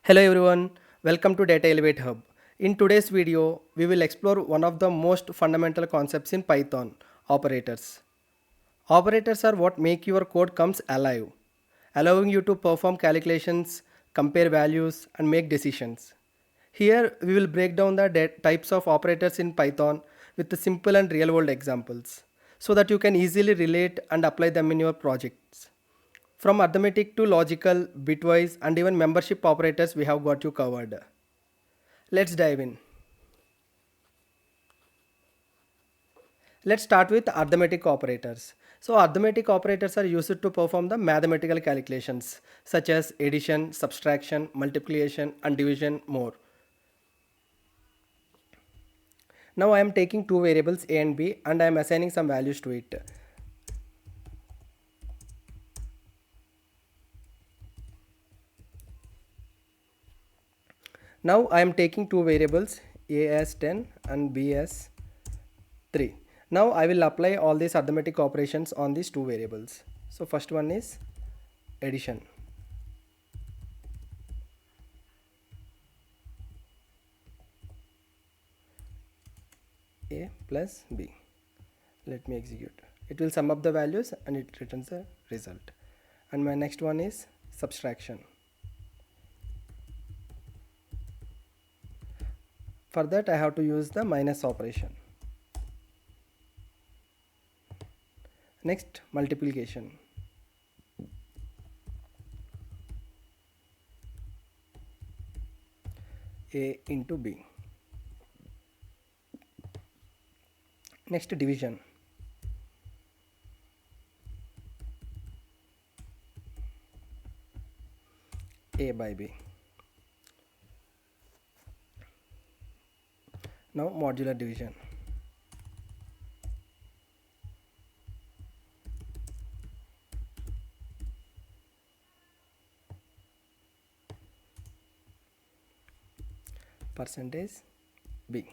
Hello everyone, welcome to Data Elevate Hub. In today's video, we will explore one of the most fundamental concepts in Python, operators. Operators are what make your code comes alive, allowing you to perform calculations, compare values, and make decisions. Here, we will break down the types of operators in Python with the simple and real-world examples, so that you can easily relate and apply them in your projects. From arithmetic to logical, bitwise, and even membership operators, we have got you covered. Let's dive in. Let's start with arithmetic operators. So arithmetic operators are used to perform the mathematical calculations such as addition, subtraction, multiplication, and division more. Now I am taking two variables a and b and I am assigning some values to it. Now I am taking two variables a as 10 and b as 3. Now I will apply all these arithmetic operations on these two variables. So first one is addition. A plus b. Let me execute. It will sum up the values and it returns the result. And my next one is subtraction. For that I have to use the minus operation. Next, multiplication. A into b. Next, division. A by b. Now modular division. Percentage b.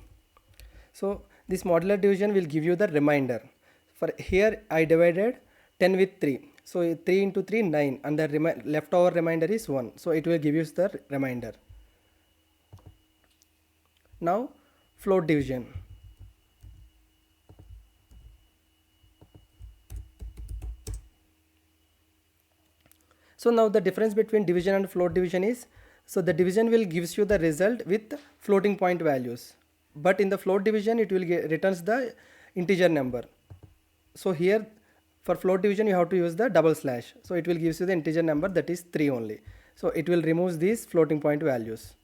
So this modular division will give you the remainder. For here I divided 10 with 3. So 3 into 3 9 and the leftover remainder is 1. So it will give you the remainder. Now float division. So now the difference between division and float division is, so the division will gives you the result with floating point values, but in the float division it will returns the integer number. So here for float division you have to use the double slash, so it will gives you the integer number, that is 3 only. So it will remove these floating point values.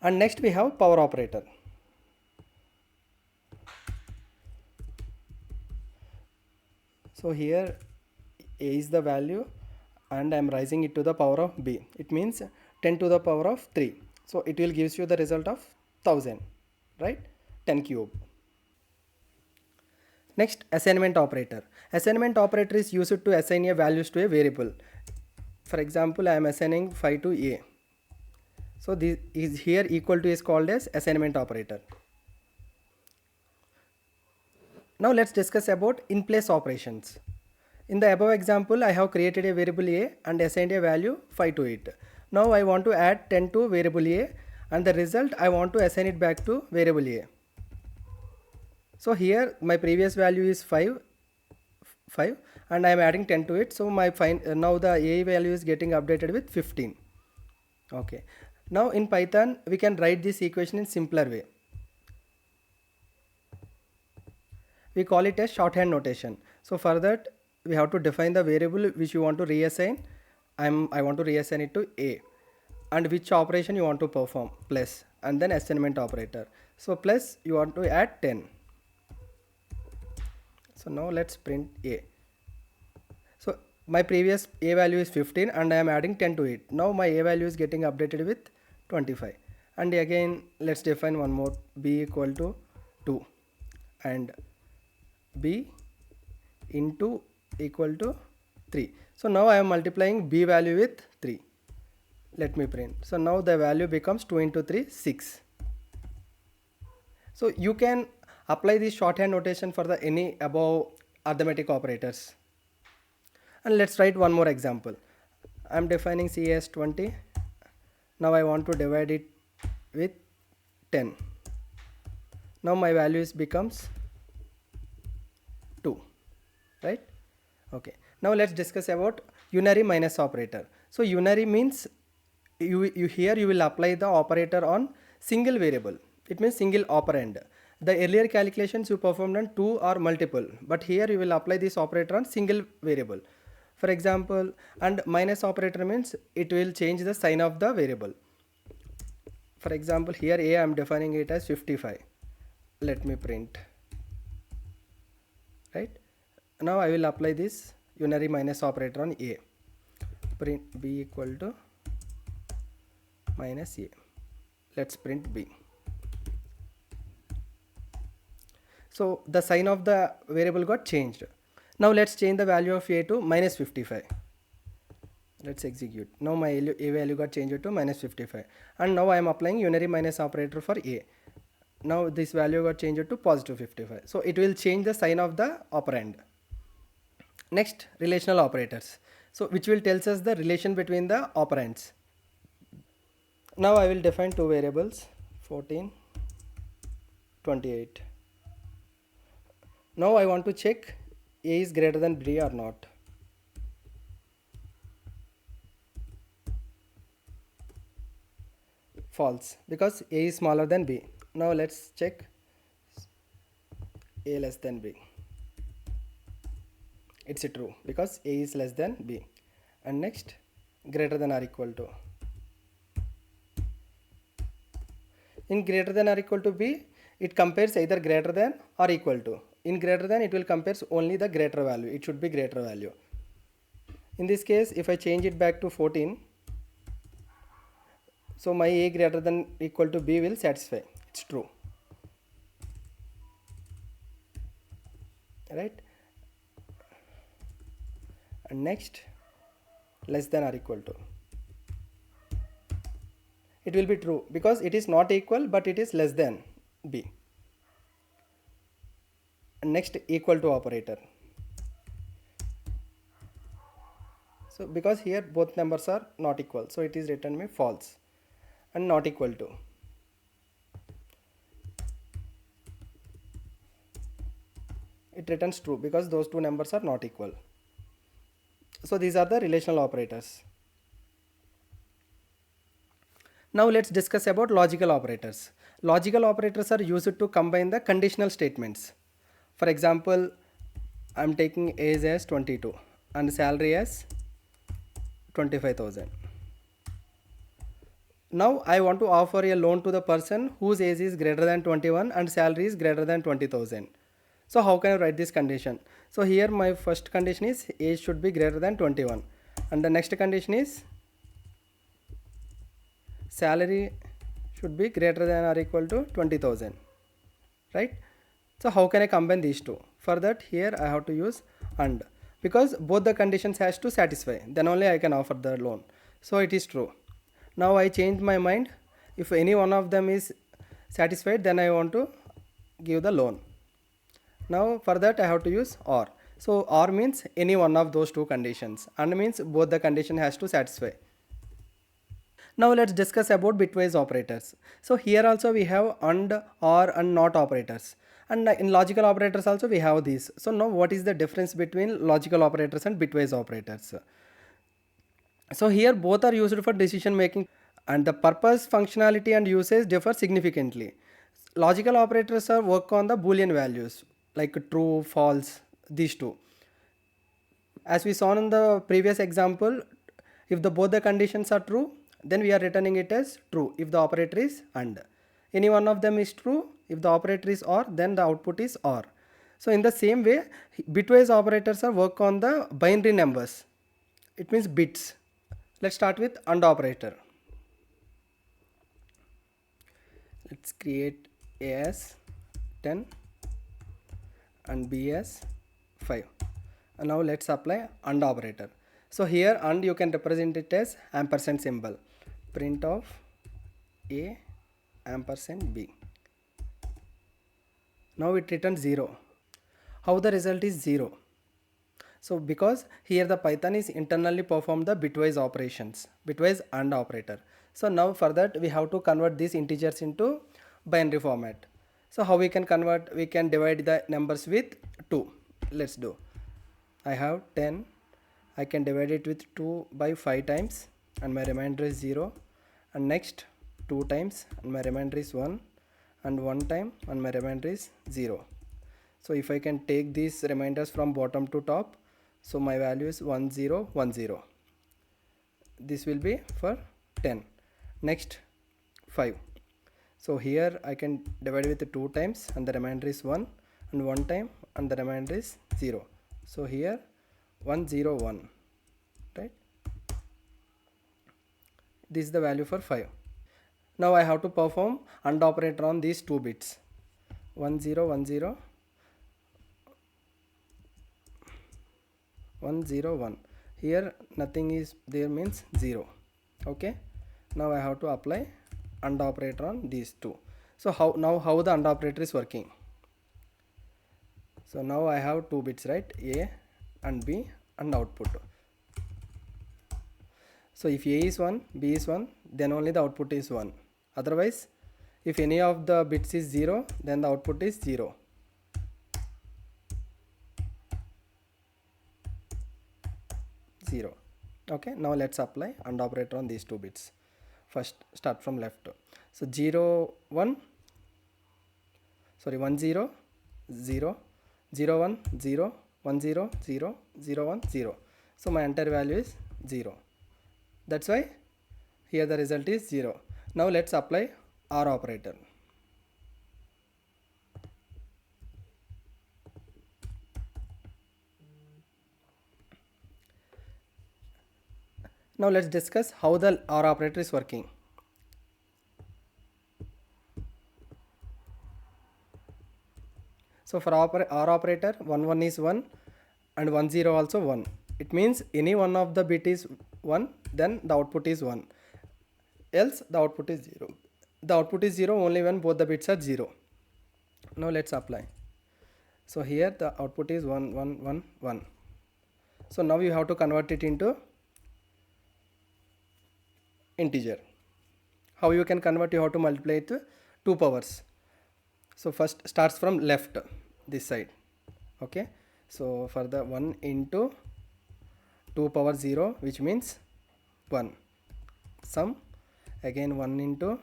And next we have power operator. So here a is the value and I am raising it to the power of b. It means 10 to the power of 3. So it will gives you the result of 1000, right? 10 cube. Next, assignment operator. Assignment operator is used to assign a values to a variable. For example, I am assigning 5 to a. So this is here equal to is called as assignment operator. Now let's discuss about in place operations. In the above example, I have created a variable a and assigned a value 5 to it. Now I want to add 10 to variable a and the result I want to assign it back to variable a. So here my previous value is 5 and I am adding 10 to it. So my now the a value is getting updated with 15. Okay. Now in Python we can write this equation in simpler way. We call it as shorthand notation. So for that we have to define the variable which you want to reassign. I want to reassign it to a, and which operation you want to perform, plus, and then assignment operator. So plus you want to add 10. So now let's print a. So my previous a value is 15 and I am adding 10 to it. Now my a value is getting updated with 25. And again let's define one more, b equal to 2 and b into equal to 3. So now I am multiplying b value with 3. Let me print. So now the value becomes 2 into 3, 6. So you can apply this shorthand notation for the any above arithmetic operators. And let's write one more example. I'm defining C as 20. Now I want to divide it with 10. Now my values becomes 2, right? Okay. Now let's discuss about unary minus operator. So unary means you will apply the operator on single variable. It means single operand. The earlier calculations you performed on two or multiple, but here you will apply this operator on single variable. For example, and minus operator means it will change the sign of the variable. For example, here a I am defining it as 55. Let me print. Right? Now I will apply this unary minus operator on a. Print b equal to minus a. Let's print b. So the sign of the variable got changed. Now let's change the value of a to minus 55. Let's execute. Now my a value got changed to minus 55. And now I am applying unary minus operator for a. Now this value got changed to positive 55. So it will change the sign of the operand. Next, relational operators. So which will tells us the relation between the operands. Now I will define two variables, 14, 28. Now I want to check a is greater than b or not. False, because a is smaller than b. Now let's check a less than b. It's true because a is less than b. And next, greater than or equal to. In greater than or equal to b, it compares either greater than or equal to. In greater than, it will compares only the greater value. It should be greater value. In this case, if I change it back to 14, so my a greater than equal to b will satisfy. It's true. Right? And next, less than or equal to. It will be true because it is not equal but it is less than b. And next, equal to operator. So because here both numbers are not equal, so it is written me false. And not equal to. It returns true because those two numbers are not equal. So these are the relational operators. Now let's discuss about logical operators. Logical operators are used to combine the conditional statements. For example, I am taking age as 22 and salary as 25,000. Now I want to offer a loan to the person whose age is greater than 21 and salary is greater than 20,000. So how can I write this condition? So here my first condition is age should be greater than 21 and the next condition is salary should be greater than or equal to 20,000, right? So how can I combine these two? For that, here I have to use and, because both the conditions has to satisfy, then only I can offer the loan. So it is true. Now I changed my mind. If any one of them is satisfied, then I want to give the loan. Now for that I have to use or. So or means any one of those two conditions, and means both the condition has to satisfy. Now let's discuss about bitwise operators. So here also we have and, or, and not operators. And in logical operators also we have these. So now what is the difference between logical operators and bitwise operators? So here both are used for decision making and the purpose, functionality and usage differ significantly. Logical operators are work on the Boolean values like true, false, these two. As we saw in the previous example, if both the conditions are true, then we are returning it as true if the operator is and. Any one of them is true, if the operator is or, then the output is or. So in the same way, bitwise operators are work on the binary numbers. It means bits. Let's start with AND operator. Let's create A as 10 and B as 5. And now let's apply AND operator. So here AND you can represent it as ampersand symbol. Print of A ampersand B. Now it returns 0. How the result is 0? So because here the Python is internally perform the bitwise operations, bitwise AND operator. So now for that we have to convert these integers into binary format. So how we can convert? We can divide the numbers with 2. Let's do. I have 10. I can divide it with 2 by 5 times and my remainder is 0. And next 2 times and my remainder is 1. And 1 time and my remainder is 0. So if I can take these reminders from bottom to top, so my value is 1010. This will be for 10. Next 5. So here I can divide with 2 times and the remainder is 1, and 1 time and the remainder is 0. So here 101, right? This is the value for 5. Now I have to perform AND operator on these 2 bits. 1010 101. Here nothing is there means 0. Okay. Now I have to apply AND operator on these 2. So how the AND operator is working? So now I have 2 bits, right? A and B and output. So if A is 1, B is 1, then only the output is 1. Otherwise, if any of the bits is 0, then the output is 0. Okay, now let's apply AND operator on these 2 bits. First start from left. So 0 1, sorry 1 0 0 0 1 0 1 0 0 0 1 0. So my entire value is 0. That's why here the result is 0. Now let's apply OR operator. Now let's discuss how the OR operator is working. So for OR operator, 1 1 is 1 and 1 0 also 1. It means any one of the bit is 1, then the output is 1. Else the output is 0. The output is 0 only when both the bits are 0. Now let's apply. So here the output is 1 1 1 1. So now you have to convert it into integer. How you can convert? You have to multiply it to 2 powers. So first starts from left, this side. Okay, so for the 1 into 2 power 0, which means 1, sum again 1 into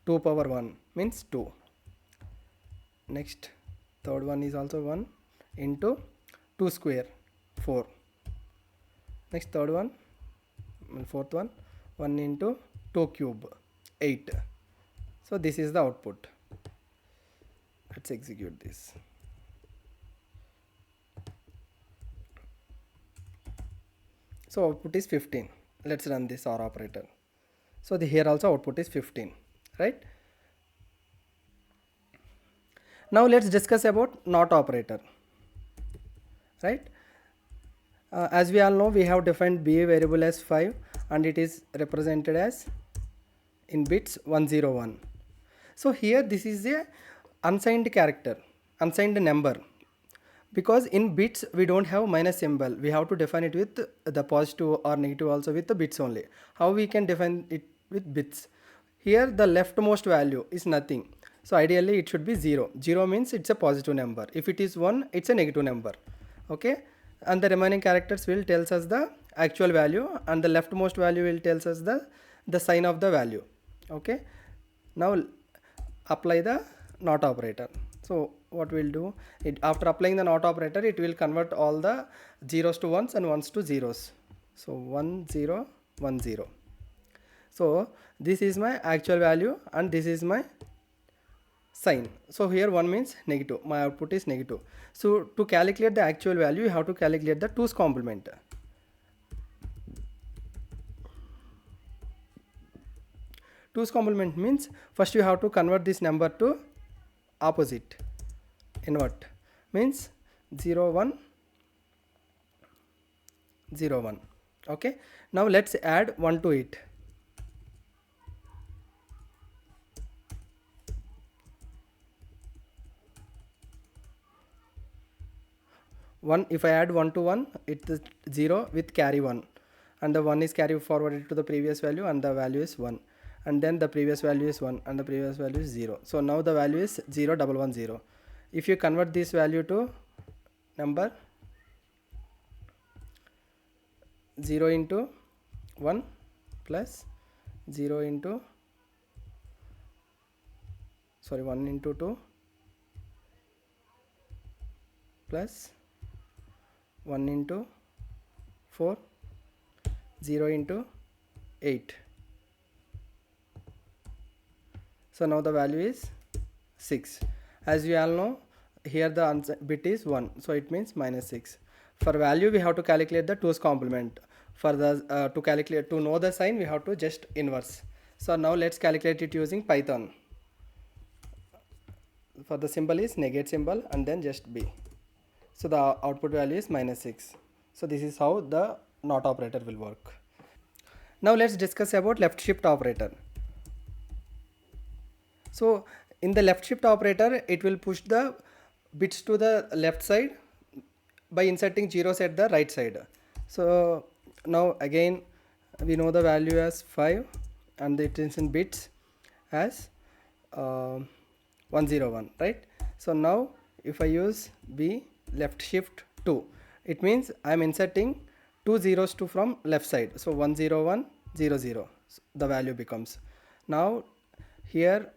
2 power 1 means 2. Next third one is also 1 into 2 square 4. Next third one and fourth one 1 into 2 cube 8. So this is the output. Let's execute this. So output is 15. Let's run this OR operator. So here also output is 15, right? Now let's discuss about NOT operator, right? As we all know, we have defined B variable as 5 and it is represented as in bits 101. So here this is a unsigned character, unsigned number, because in bits we don't have minus symbol. We have to define it with the positive or negative also with the bits only. How we can define it with bits? Here the leftmost value is nothing. So ideally it should be 0. 0 means it's a positive number. If it is 1, it's a negative number. Okay, and the remaining characters will tells us the actual value, and the leftmost value will tells us the sign of the value. Okay, now apply the NOT operator. So what we'll do, after applying the NOT operator, it will convert all the zeros to ones and ones to zeros. So 1 0 1 0. So this is my actual value and this is my sign. So here 1 means negative, my output is negative. So to calculate the actual value, you have to calculate the 2's complement. 2's complement means first you have to convert this number to opposite, invert, means 0 1 0 1. Okay, now let's add 1 to it. 1, if I add 1 to 1, it's 0 with carry 1, and the 1 is carried forwarded to the previous value, and the value is 1, and then the previous value is 1, and the previous value is 0. So now the value is 0 1 1 0. If you convert this value to number, 0 into 1 plus 0 into 1 into 2 plus 1 into 4, 0 into 8. So now the value is 6. As you all know, here the answer bit is 1, so it means minus 6. For value, we have to calculate the 2's complement. For the to know the sign, we have to just inverse. So now let's calculate it using Python. For the symbol is negate symbol and then just b. So the output value is minus 6. So this is how the not operator will work. Now let's discuss about left shift operator. So in the left shift operator, it will push the bits to the left side by inserting zeros at the right side. So now again we know the value as 5 and it is in bits as 101, right? So now if I use B left shift 2, it means I am inserting 2 zeros to from left side. So 101 0 0, so the value becomes. Now here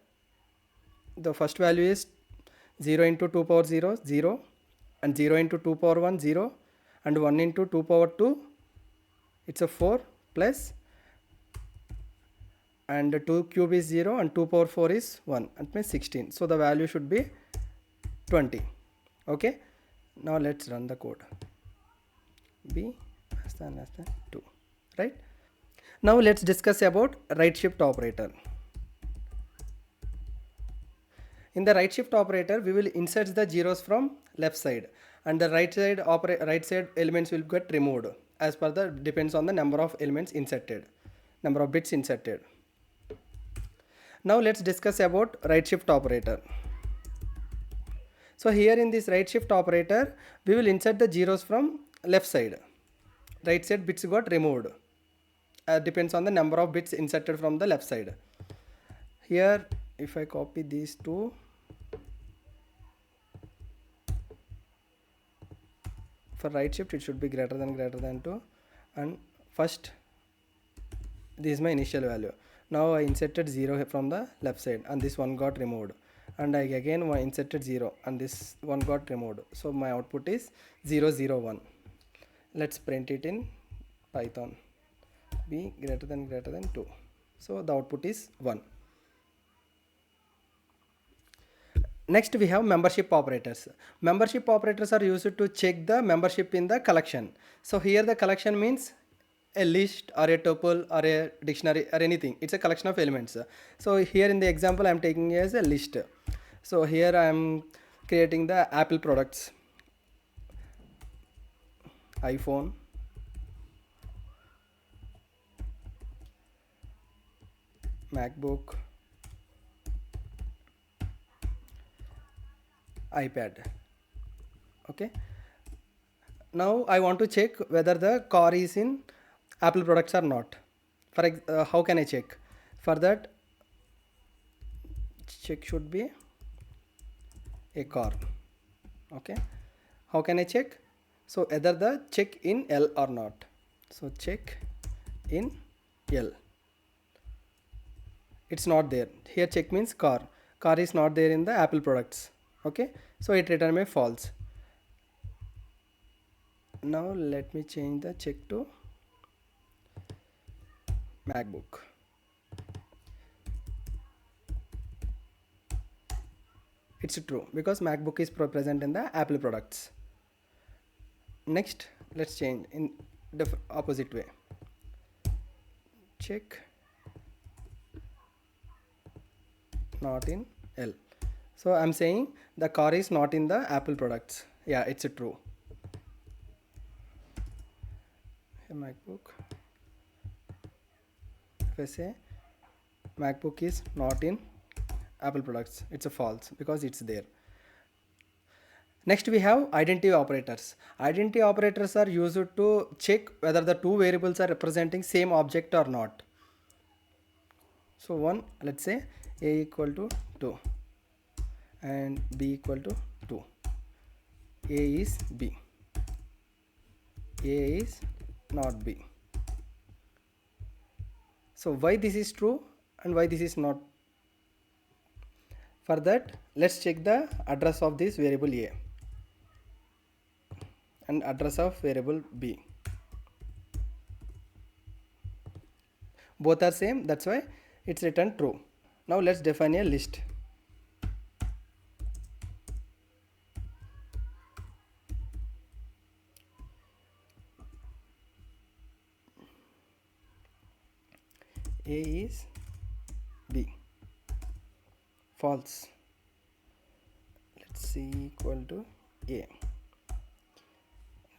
the first value is 0 into 2 power 0 0, and 0 into 2 power 1 0, and 1 into 2 power 2, it's a 4, plus, and 2 cube is 0 and 2 power 4 is 1, and means 16. So the value should be 20. Okay, now let's run the code. B less than 2, right? Now let's discuss about right shift operator. In the right shift operator, we will insert the zeros from left side, and the right side elements will get removed as per the depends on the number of elements inserted, number of bits inserted. Now let's discuss about right shift operator. So here in this right shift operator, we will insert the zeros from left side. Right side bits got removed. Depends on the number of bits inserted from the left side. Here, if I copy these two, for right shift it should be greater than 2, and first this is my initial value. Now I inserted 0 from the left side and this one got removed, and I again inserted 0 and this one got removed. So my output is 0 0 1. Let's print it in Python. B greater than 2. So the output is 1. Next we have membership operators. Membership operators are used to check the membership in the collection. So here the collection means a list or a tuple or a dictionary or anything. It's a collection of elements. So here in the example I am taking as a list. So here I am creating the Apple products, iPhone, MacBook, iPad. Okay, now I want to check whether the car is in Apple products or not. How can I check? For that, check should be a car. Okay, how can I check? So either the check in L or not. So check in L, it's not there. Here check means car is not there in the Apple products. Okay, so it return me false. Now let me change the check to MacBook. It's true because MacBook is present in the Apple products. Next, let's change in the opposite way. Check not in L. So I'm saying the car is not in the Apple products. Yeah, it's true. MacBook. If I say MacBook is not in Apple products, it's a false because it's there. Next we have identity operators. Identity operators are used to check whether the two variables are representing same object or not. So one, let's say a equal to 2 and b equal to 2. A is b. A is not b. So why this is true and why this is not? For that, let's check the address of this variable a and address of variable b. Both are same, that's why it's written true. Now let's define a list. A is b. False. Let's see equal to a.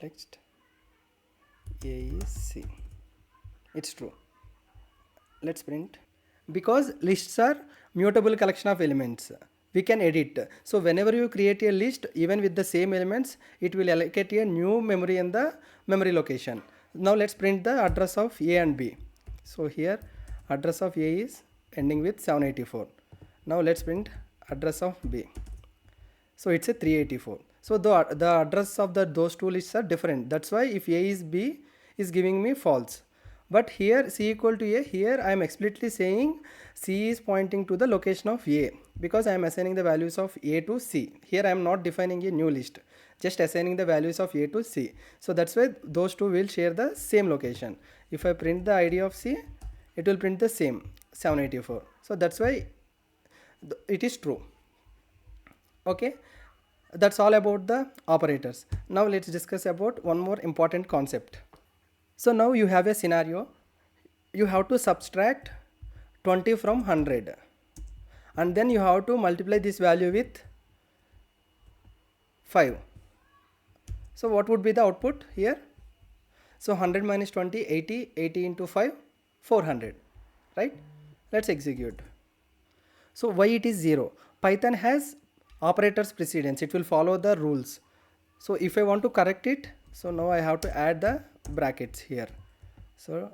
Next, a is c. It's true. Let's print. Because lists are mutable collection of elements, we can edit. So whenever you create a list, even with the same elements, it will allocate a new memory in the memory location. Now let's print the address of a and b. So here address of a is ending with 784. Now let's print address of b. So it's a 384. So the address of those two lists are different. That's why if a is b is giving me false. But here c equal to a, here I am explicitly saying c is pointing to the location of a, because I am assigning the values of a to c. Here I am not defining a new list, just assigning the values of a to c. So that's why those two will share the same location. If I print the id of c, it will print the same 784. So that's why it is true. Okay, that's all about the operators. Now let's discuss about one more important concept. So now you have a scenario, you have to subtract 20 from 100 and then you have to multiply this value with 5. So what would be the output here? So 100 minus 20, 80, 80 into 5, 400, right? Let's execute. So why it is 0? Python has operators precedence, it will follow the rules. So if I want to correct it, so now I have to add the brackets here. So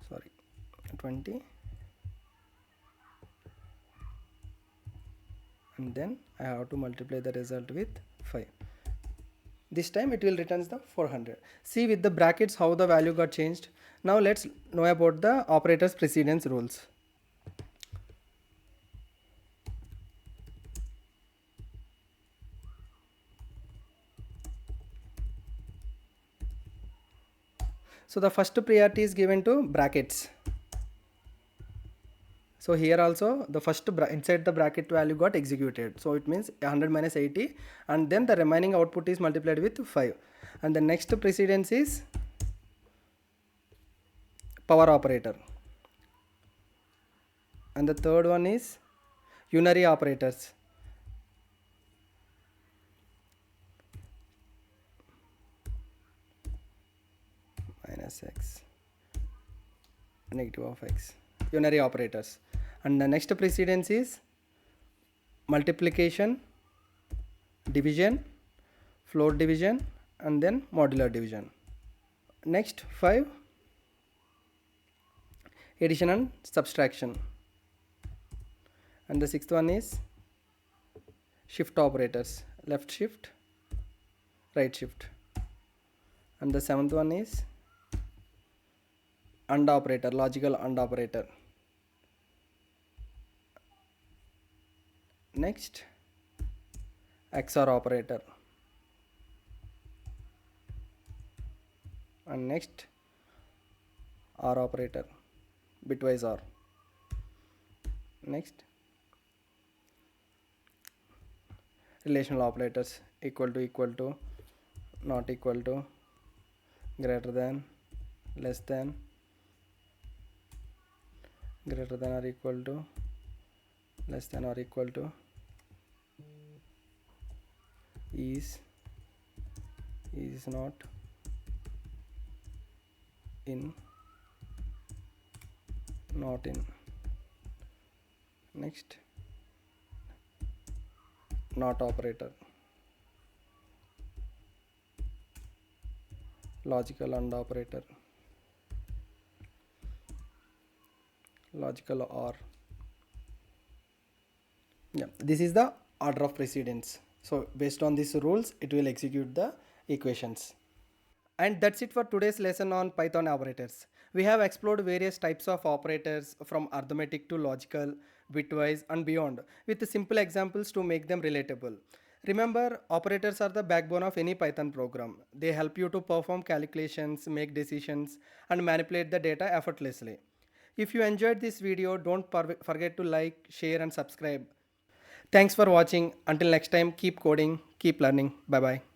sorry, 20 and then I have to multiply the result with 5. This time it will returns the 400. See with the brackets how the value got changed. Now let's know about the operators precedence rules. So the first priority is given to brackets. So here also the first inside the bracket value got executed. So it means 100 minus 80 and then the remaining output is multiplied with 5. And the next precedence is power operator. And the third one is unary operators. Minus x, negative of x, unary operators. And the next precedence is multiplication, division, float division and then modular division. Next 5, addition and subtraction. And the sixth one is shift operators, left shift, right shift. And the seventh one is AND operator, logical AND operator. Next, XOR operator. And next, OR operator, bitwise OR. Next, relational operators, equal to, not equal to, greater than, less than, greater than or equal to, less than or equal to, is not, in, not in. Next, not operator, logical and operator, logical or. Yeah, this is the order of precedence. So based on these rules, it will execute the equations. And that's it for today's lesson on Python operators. We have explored various types of operators from arithmetic to logical, bitwise, and beyond with simple examples to make them relatable. Remember, operators are the backbone of any Python program. They help you to perform calculations, make decisions, and manipulate the data effortlessly. If you enjoyed this video, don't forget to like, share, and subscribe. Thanks for watching. Until next time, keep coding, keep learning. Bye bye.